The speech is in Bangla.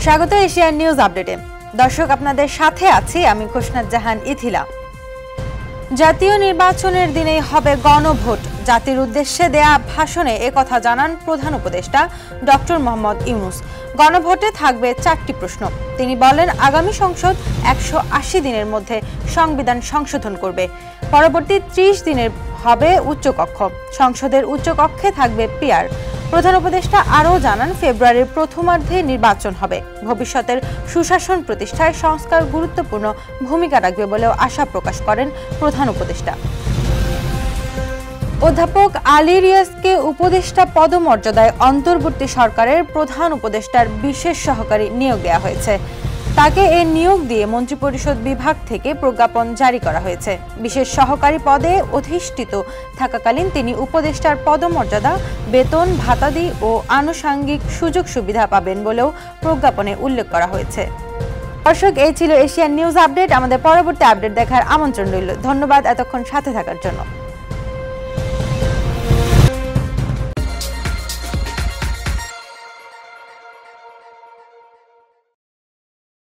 স্বাগত এশিয়ান নিউজ আপডেটে। দর্শক, আপনাদের সাথে আছি আমি খোসনাত জাহান ইথিলা। জাতীয় নির্বাচনের দিনেই হবে গণভোট। জাতির উদ্দেশ্যে দেয়া ভাষণে একথা জানান প্রধান উপদেষ্টা ডক্টর মোহাম্মদ ইউনূস। গণভোটে থাকবে 4টি প্রশ্ন। তিনি বলেন, আগামী সংসদ 180 দিনের মধ্যে সংবিধান সংশোধন করবে। পরবর্তী 30 দিনের হবে উচ্চকক্ষ। সংসদের উচ্চকক্ষে থাকবে পিআর। প্রধান উপদেষ্টা আরও জানান, ফেব্রুয়ারির প্রথমার্ধে নির্বাচন হবে। ভবিষ্যতের সুশাসন প্রতিষ্ঠায় সংস্কার গুরুত্বপূর্ণ ভূমিকা রাখবে বলেও আশা প্রকাশ করেন প্রধান উপদেষ্টা। অধ্যাপক আলী রিয়াজকে উপদেষ্টা পদমর্যাদায় অন্তর্বর্তী সরকারের প্রধান উপদেষ্টার বিশেষ সহকারী নিয়োগ দেওয়া হয়েছে। তাকে এ নিয়োগ দিয়ে মন্ত্রিপরিষদ বিভাগ থেকে প্রজ্ঞাপন জারি করা হয়েছে। বিশেষ সহকারী পদে অধিষ্ঠিত থাকাকালীন তিনি উপদেষ্টার পদমর্যাদা, বেতন, ভাতাদি ও আনুষঙ্গিক সুযোগ সুবিধা পাবেন বলেও প্রজ্ঞাপনে উল্লেখ করা হয়েছে। দর্শক, এই ছিল এশিয়ান নিউজ আপডেট। আমাদের পরবর্তী আপডেট দেখার আমন্ত্রণ রইল। ধন্যবাদ এতক্ষণ সাথে থাকার জন্য।